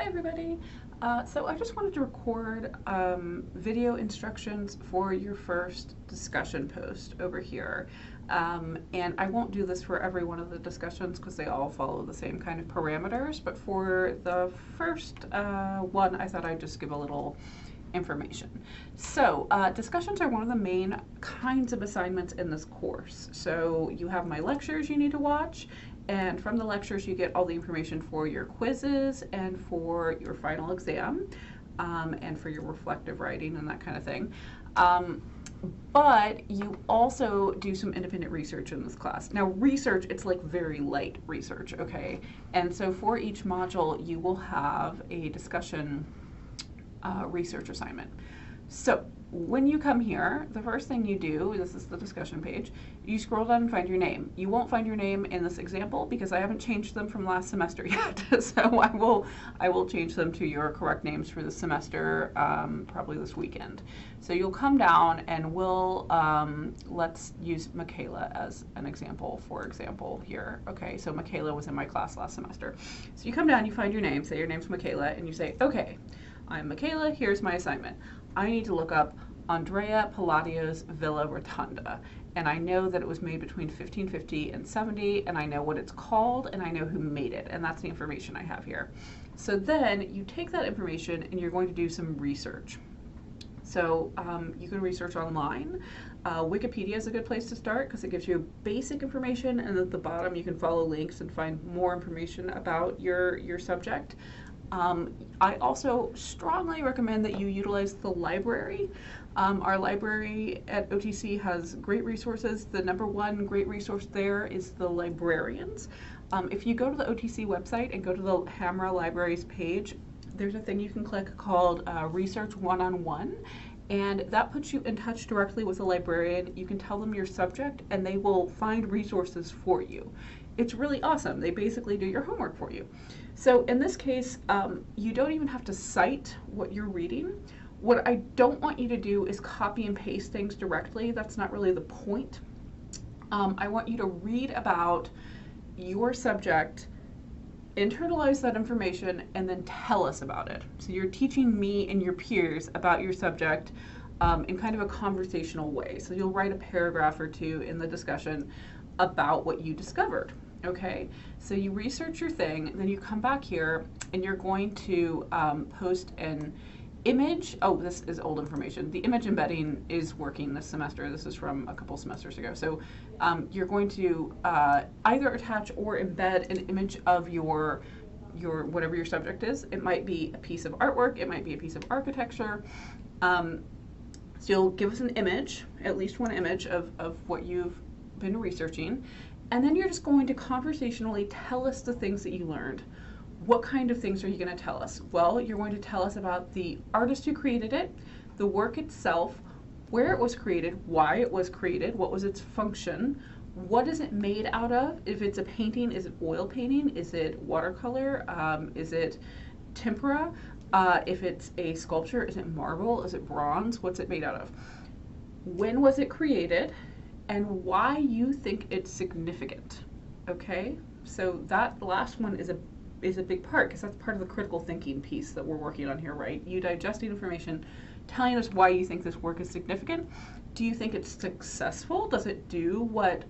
everybody. So I just wanted to record video instructions for your first discussion post over here. And I won't do this for every one of the discussions because they all follow the same kind of parameters, but for the first one, I thought I'd just give a little information. So discussions are one of the main kinds of assignments in this course. So you have my lectures you need to watch, and from the lectures you get all the information for your quizzes and for your final exam, and for your reflective writing and that kind of thing. But you also do some independent research in this class. Now research, it's like very light research, okay? And so for each module you will have a discussion research assignment. So when you come here, the first thing you do, this is the discussion page, you scroll down and find your name. You won't find your name in this example because I haven't changed them from last semester yet. So I will change them to your correct names for the semester probably this weekend. So you'll come down and we'll, let's use Michaela as an example, for example here. Okay, so Michaela was in my class last semester. So you come down, you find your name, say your name's Michaela, and you say, okay, I'm Michaela, here's my assignment. I need to look up Andrea Palladio's Villa Rotunda, and I know that it was made between 1550 and 70, and I know what it's called, and I know who made it, and that's the information I have here. So then you take that information and you're going to do some research. So you can research online. Wikipedia is a good place to start because it gives you basic information, and at the bottom you can follow links and find more information about your subject. I also strongly recommend that you utilize the library. Our library at OTC has great resources. The #1 great resource there is the librarians. If you go to the OTC website and go to the HAMRA Libraries page, there's a thing you can click called Research One-on-One, and that puts you in touch directly with a librarian. You can tell them your subject and they will find resources for you. It's really awesome. They basically do your homework for you. So in this case, you don't even have to cite what you're reading. What I don't want you to do is copy and paste things directly. That's not really the point. I want you to read about your subject, internalize that information, and then tell us about it. So you're teaching me and your peers about your subject in kind of a conversational way. So you'll write a paragraph or two in the discussion about what you discovered. Okay, so you research your thing, then you come back here and you're going to post an image. Oh, this is old information. The image embedding is working this semester. This is from a couple semesters ago. So you're going to either attach or embed an image of your whatever your subject is. It might be a piece of artwork, it might be a piece of architecture. So you'll give us an image, at least one image of what you've been researching. And then you're just going to conversationally tell us the things that you learned. What kind of things are you going to tell us? Well, you're going to tell us about the artist who created it, the work itself, where it was created, why it was created, what was its function, what is it made out of? If it's a painting, is it oil painting? Is it watercolor? Is it tempera? If it's a sculpture, is it marble? Is it bronze? What's it made out of? When was it created? And why you think it's significant, okay? So that last one is a big part because that's part of the critical thinking piece that we're working on here, right? You digesting information, telling us why you think this work is significant. Do you think it's successful? Does it do what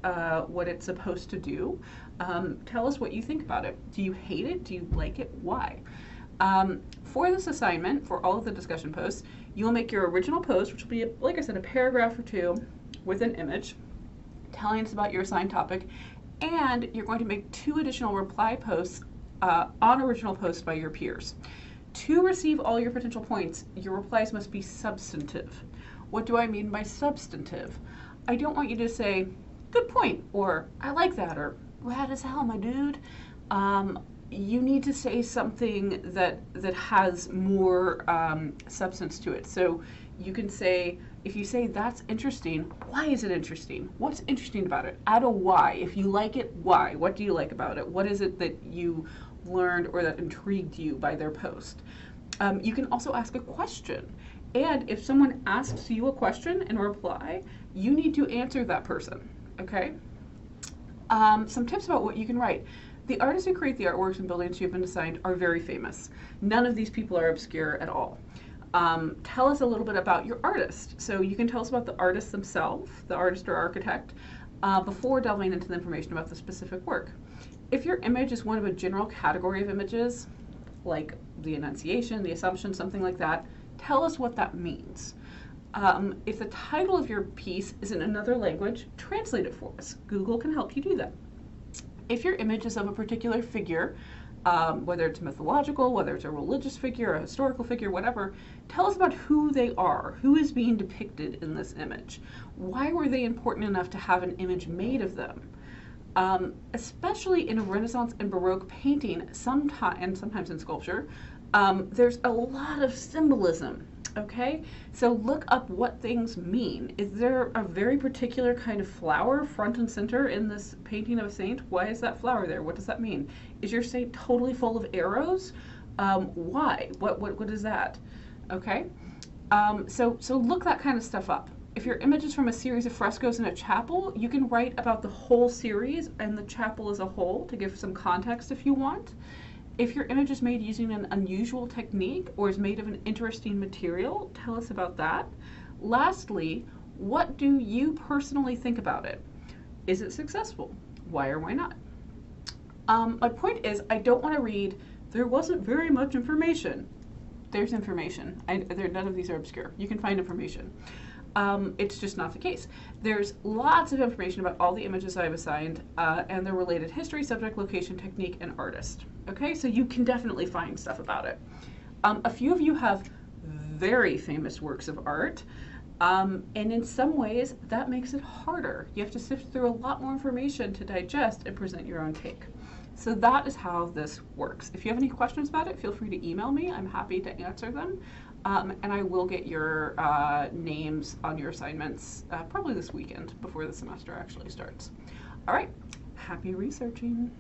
it's supposed to do? Tell us what you think about it. Do you hate it? Do you like it? Why? For this assignment, for all of the discussion posts, you'll make your original post, which will be, like I said, a paragraph or two with an image telling us about your assigned topic, and you're going to make 2 additional reply posts on original posts by your peers. To receive all your potential points, your replies must be substantive. What do I mean by substantive? I don't want you to say, good point, or I like that, or rad as hell, my dude. You need to say something that has more substance to it. So you can say, if you say that's interesting, why is it interesting? What's interesting about it? Add a why. If you like it, why? What do you like about it? What is it that you learned or that intrigued you by their post? You can also ask a question. And if someone asks you a question in reply, you need to answer that person, okay? Some tips about what you can write. The artists who create the artworks and buildings you've been assigned are very famous. None of these people are obscure at all. Tell us a little bit about your artist. So you can tell us about the artist themselves, the artist or architect, before delving into the information about the specific work. If your image is one of a general category of images, like the enunciation, the assumption, something like that, tell us what that means. If the title of your piece is in another language, translate it for us. Google can help you do that. If your image is of a particular figure, whether it's mythological, whether it's a religious figure, a historical figure, whatever, tell us about who they are, who is being depicted in this image. Why were they important enough to have an image made of them? Especially in Renaissance and Baroque painting, and sometimes in sculpture, there's a lot of symbolism. Okay, so look up what things mean. Is there a very particular kind of flower front and center in this painting of a saint? Why is that flower there? What does that mean? Is your saint totally full of arrows? Why? What is that? Okay, so look that kind of stuff up. If your image is from a series of frescoes in a chapel, you can write about the whole series and the chapel as a whole to give some context if you want. If your image is made using an unusual technique or is made of an interesting material, tell us about that. Lastly, what do you personally think about it? Is it successful? Why or why not? My point is, I don't want to read, there wasn't very much information. There's information. None of these are obscure. You can find information. It's just not the case. There's lots of information about all the images I've assigned and their related history, subject, location, technique, and artist. Okay, so you can definitely find stuff about it. A few of you have very famous works of art, and in some ways that makes it harder. You have to sift through a lot more information to digest and present your own take. So that is how this works. If you have any questions about it, feel free to email me. I'm happy to answer them. And I will get your names on your assignments probably this weekend before the semester actually starts. All right, happy researching.